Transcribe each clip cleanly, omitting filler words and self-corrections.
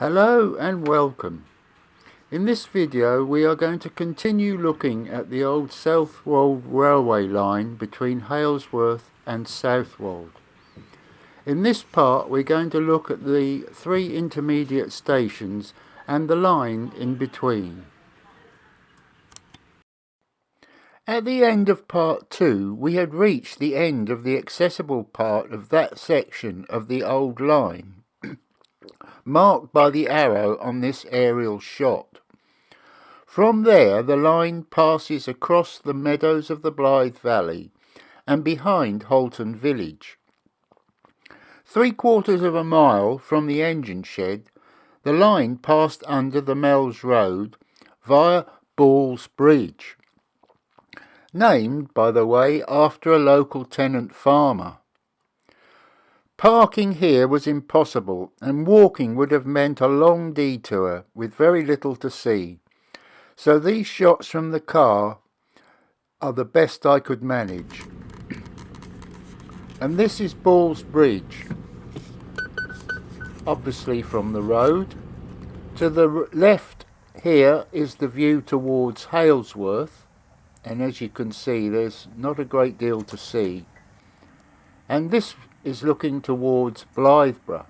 Hello and welcome. In this video we are going to continue looking at the old Southwold Railway Line between Halesworth and Southwold. In this part we're going to look at the three intermediate stations and the line in between. At the end of part 2 we had reached the end of the accessible part of that section of the old line, marked by the arrow on this aerial shot. From there the line passes across the meadows of the Blythe Valley and behind Halton village. 3/4 of a mile from the engine shed, the line passed under the Mells Road via Ball's Bridge, named, by the way, after a local tenant farmer. Parking here was impossible, and walking would have meant a long detour with very little to see, so these shots from the car are the best I could manage. And this is Ball's Bridge, obviously from the road. To the left here is the view towards Halesworth, and as you can see there's not a great deal to see. And this is looking towards Blythburgh,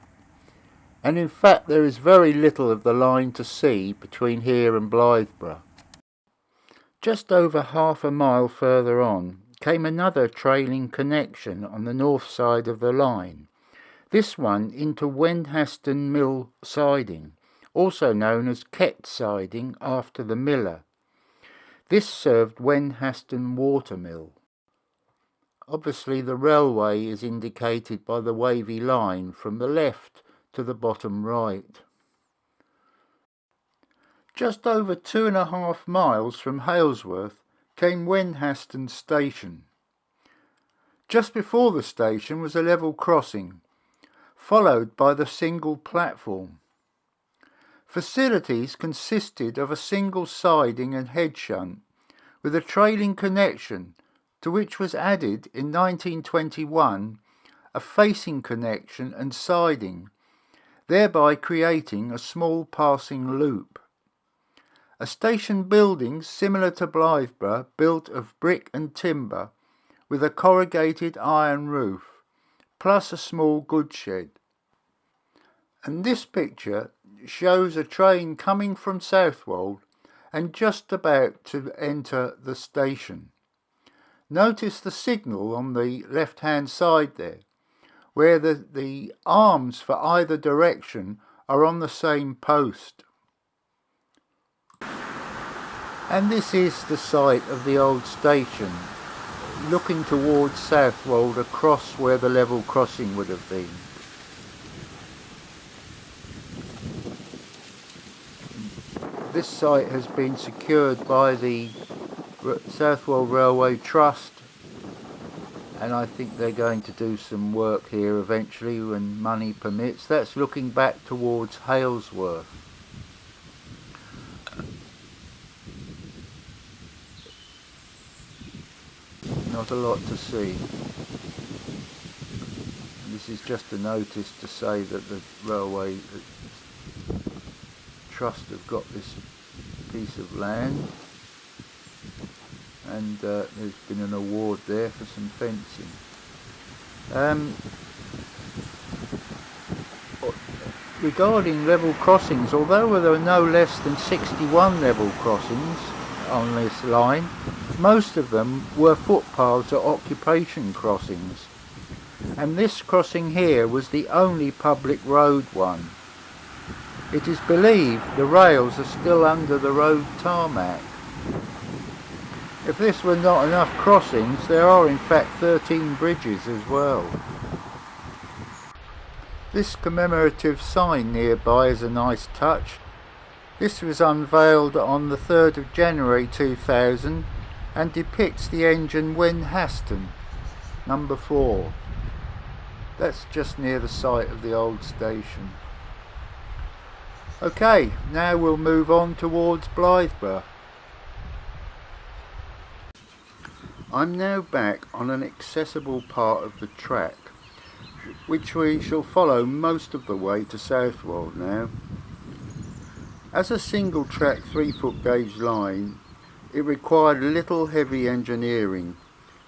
and in fact there is very little of the line to see between here and Blythburgh. Just over half a mile further on came another trailing connection on the north side of the line, this one into Wenhaston Mill siding, also known as Kett siding after the miller. This served Wenhaston Watermill. Obviously the railway is indicated by the wavy line from the left to the bottom right. Just over 2.5 miles from Halesworth came Wenhaston Station. Just before the station was a level crossing, followed by the single platform. Facilities consisted of a single siding and head shunt, with a trailing connection to which was added in 1921 a facing connection and siding, thereby creating a small passing loop. A station building similar to Blythburgh, built of brick and timber with a corrugated iron roof, plus a small goods shed. And this picture shows a train coming from Southwold and just about to enter the station. Notice the signal on the left-hand side there, where the arms for either direction are on the same post. And this is the site of the old station, looking towards Southwold across where the level crossing would have been. This site has been secured by the Southwold Railway Trust, and I think they're going to do some work here eventually when money permits. That's looking back towards Halesworth. Not a lot to see. This is just a notice to say that the Railway Trust have got this piece of land, and there's been an award there for some fencing. Regarding level crossings, although there are no less than 61 level crossings on this line, most of them were footpaths or occupation crossings, and this crossing here was the only public road one. It is believed the rails are still under the road tarmac. If this were not enough crossings, there are in fact 13 bridges as well. This commemorative sign nearby is a nice touch. This was unveiled on the 3rd of January 2000 and depicts the engine Wenhaston, number 4. That's just near the site of the old station. Okay, now we'll move on towards Blythburgh. I'm now back on an accessible part of the track, which we shall follow most of the way to Southwold now. As a single track 3-foot gauge line, it required little heavy engineering,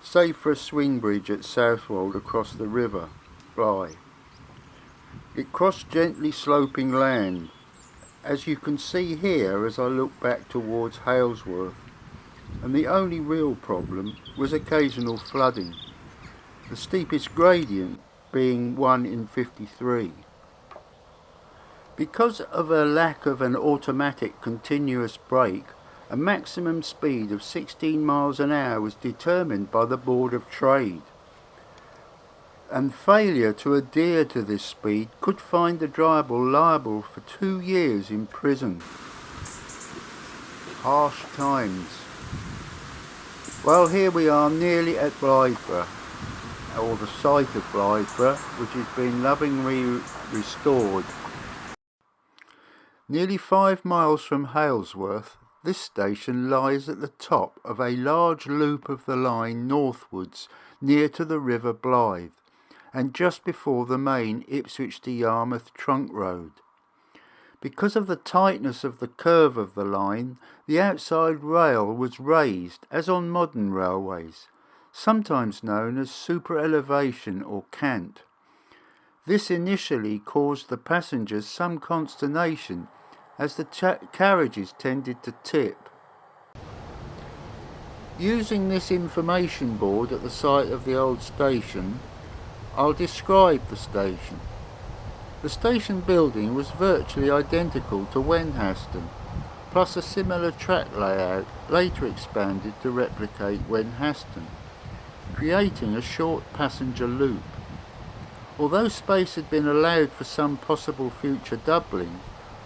save for a swing bridge at Southwold across the river, Blythburgh. It crossed gently sloping land, as you can see here as I look back towards Halesworth, and the only real problem was occasional flooding, the steepest gradient being 1 in 53. Because of a lack of an automatic continuous brake, a maximum speed of 16 miles an hour was determined by the Board of Trade, and failure to adhere to this speed could find the driver liable for 2 years in prison. Harsh times. Well, here we are nearly at Blythburgh, or the site of Blythburgh, which has been lovingly restored. Nearly 5 miles from Halesworth, this station lies at the top of a large loop of the line northwards near to the River Blythe, and just before the main Ipswich to Yarmouth trunk road. Because of the tightness of the curve of the line, the outside rail was raised, as on modern railways, sometimes known as super-elevation or cant. This initially caused the passengers some consternation, as the carriages tended to tip. Using this information board at the site of the old station, I'll describe the station. The station building was virtually identical to Wenhaston, plus a similar track layout later expanded to replicate Wenhaston, creating a short passenger loop. Although space had been allowed for some possible future doubling,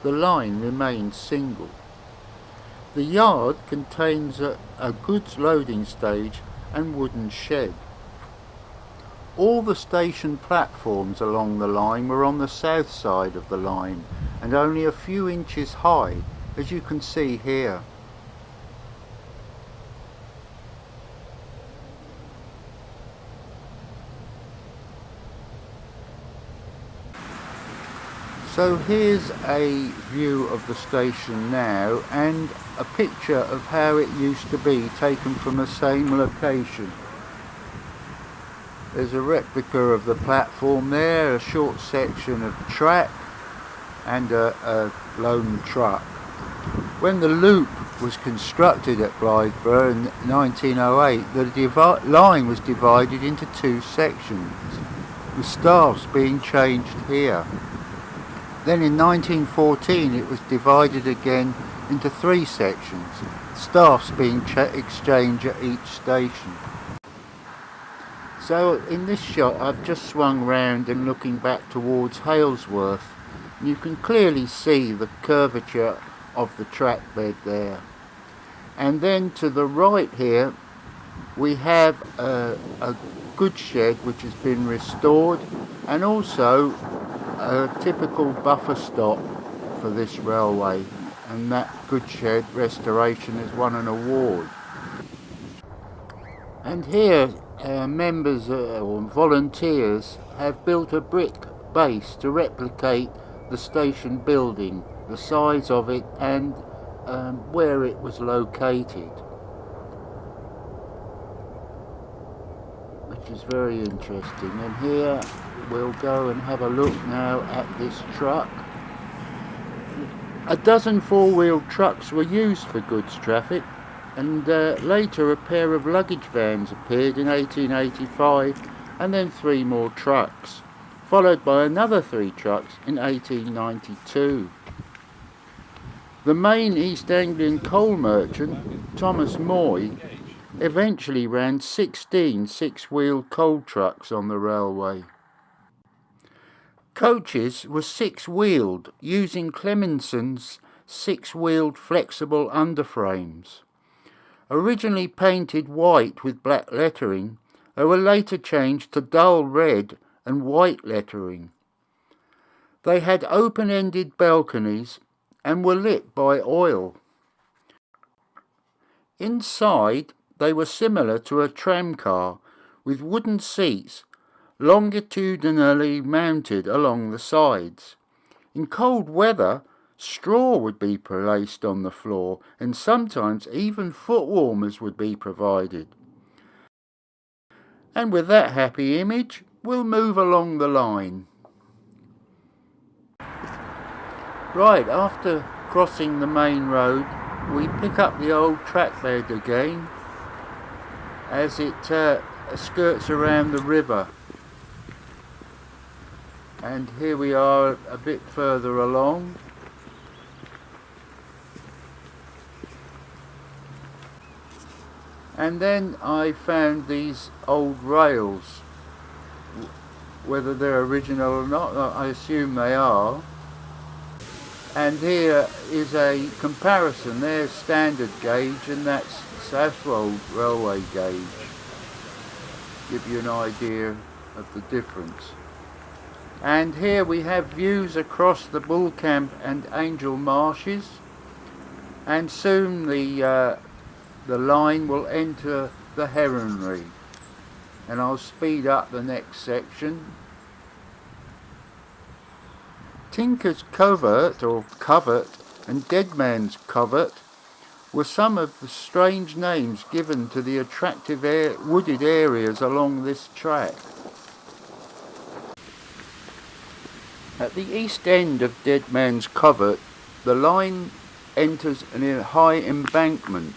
the line remained single. The yard contains a goods loading stage and wooden shed. All the station platforms along the line were on the south side of the line and only a few inches high, as you can see here. So here's a view of the station now and a picture of how it used to be, taken from the same location. There's a replica of the platform there, a short section of track and a lone truck. When the loop was constructed at Blythburgh in 1908, the line was divided into 2 sections, with staffs being changed here. Then in 1914 it was divided again into 3 sections, staffs being exchanged at each station. So in this shot I've just swung round and looking back towards Halesworth, and you can clearly see the curvature of the track bed there. And then to the right here we have a goods shed which has been restored, and also a typical buffer stop for this railway, and that goods shed restoration has won an award. And here members or volunteers have built a brick base to replicate the station building, the size of it and where it was located, which is very interesting. And here we'll go and have a look now at this truck. A dozen 4-wheeled trucks were used for goods traffic, and later a pair of luggage vans appeared in 1885, and then 3 more trucks, followed by another 3 trucks in 1892. The main East Anglian coal merchant, Thomas Moy, eventually ran 16 6-wheeled coal trucks on the railway. Coaches were 6-wheeled, using Clemenson's 6-wheeled flexible underframes. Originally painted white with black lettering, they were later changed to dull red and white lettering. They had open-ended balconies and were lit by oil. Inside, they were similar to a tramcar, with wooden seats longitudinally mounted along the sides. In cold weather, Straw would be placed on the floor, and sometimes even foot warmers would be provided. And with that happy image, we'll move along the line. Right, after crossing the main road, we pick up the old track bed again as it skirts around the river. And here we are a bit further along. And then I found these old rails. Whether they're original or not, I assume they are. And here is a comparison. There's standard gauge and that's Southwold Railway gauge. Give you an idea of the difference. And here we have views across the Bull Camp and Angel Marshes, and soon the line will enter the Heronry, and I'll speed up the next section. Tinker's Covert or Covert and Deadman's Covert were some of the strange names given to the attractive wooded areas along this track. At the east end of Deadman's Covert, the line enters a high embankment.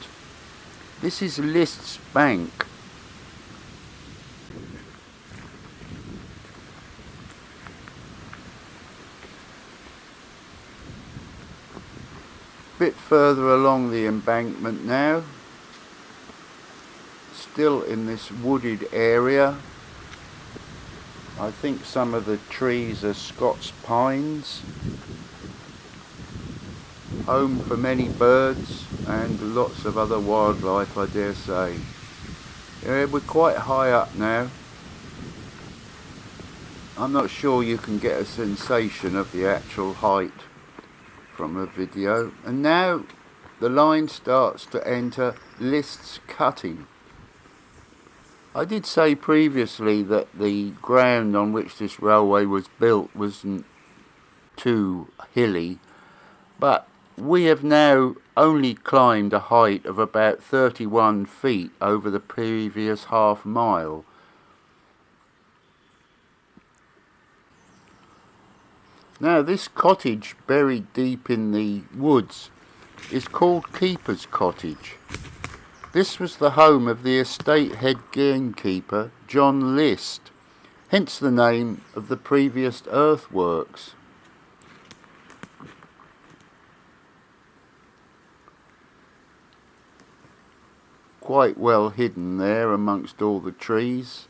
This is List's Bank. Bit further along the embankment now, still in this wooded area. I think some of the trees are Scots pines, home for many birds and lots of other wildlife, I dare say. Yeah, we're quite high up now. I'm not sure you can get a sensation of the actual height from a video. And now the line starts to enter List's Cutting. I did say previously that the ground on which this railway was built wasn't too hilly, but we have now only climbed a height of about 31 feet over the previous half mile. Now this cottage buried deep in the woods is called Keeper's Cottage. This was the home of the estate head gamekeeper John List, hence the name of the previous earthworks. Quite well hidden there amongst all the trees.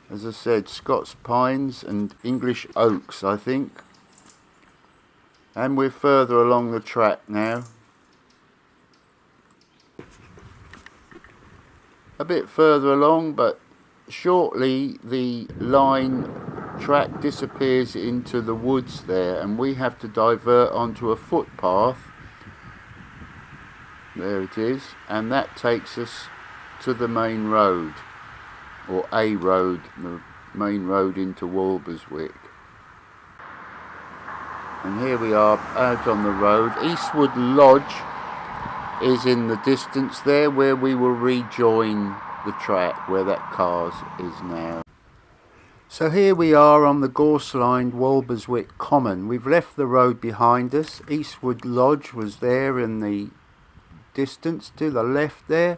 As I said, Scots pines and English oaks, I think. And we're further along the track now. A bit further along, but shortly the line track disappears into the woods there, and we have to divert onto a footpath. There it is, and that takes us to the main road, or a road, the main road into Walberswick. And here we are out on the road. Eastwood Lodge is in the distance there, where we will rejoin the track where that cars is now. So here we are on the gorse-lined Walberswick Common. We've left the road behind us. Eastwood Lodge was there in the distance to the left there,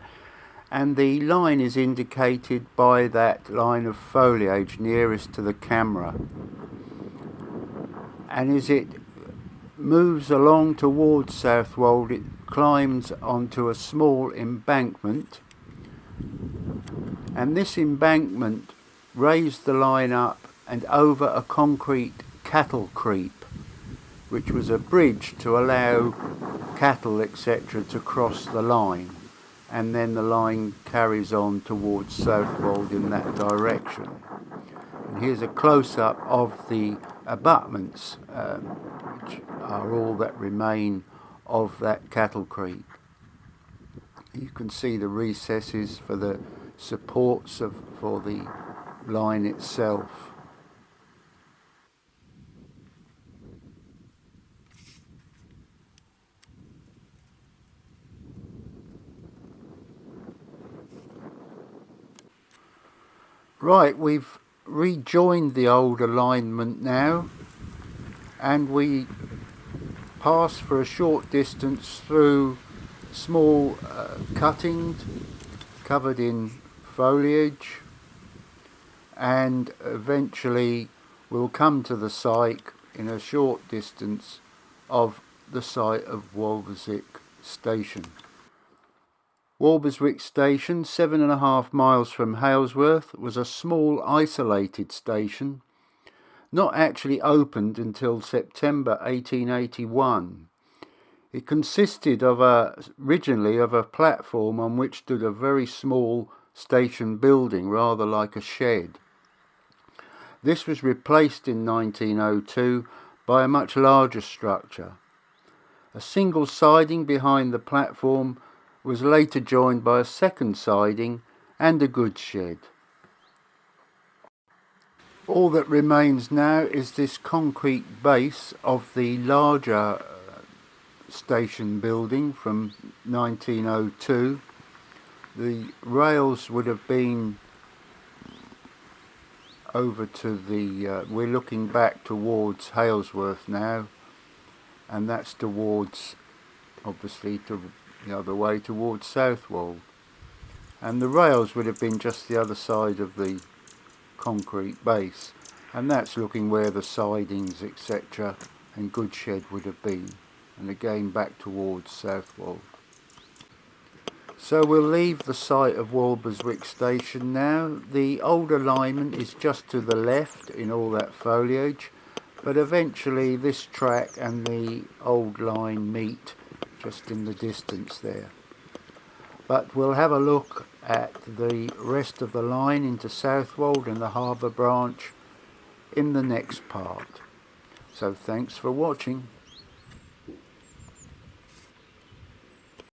and the line is indicated by that line of foliage nearest to the camera. And as it moves along towards Southwold, it climbs onto a small embankment, and this embankment raised the line up and over a concrete cattle creep, which was a bridge to allow cattle etc. to cross the line, and then the line carries on towards Southwold in that direction. And here's a close-up of the abutments, which are all that remain of that cattle creep. You can see the recesses for the supports for the line itself. Right, we've rejoined the old alignment now, and we pass for a short distance through small cuttings covered in foliage, and eventually we'll come to the site in a short distance of the site of Walberswick Station. Walberswick Station, 7.5 miles from Halesworth, was a small isolated station, not actually opened until September 1881. It consisted originally of a platform on which stood a very small station building, rather like a shed. This was replaced in 1902 by a much larger structure. A single siding behind the platform was later joined by a second siding and a goods shed. All that remains now is this concrete base of the larger station building from 1902. The rails would have been over to the we're looking back towards Halesworth now, and that's towards, obviously, to the other way towards Southwold, and the rails would have been just the other side of the concrete base, and that's looking where the sidings, etc., and goods shed would have been, and again back towards Southwold. So we'll leave the site of Walberswick Station now. The old alignment is just to the left in all that foliage, but eventually this track and the old line meet just in the distance there. But we'll have a look at the rest of the line into Southwold and the harbour branch in the next part. So thanks for watching.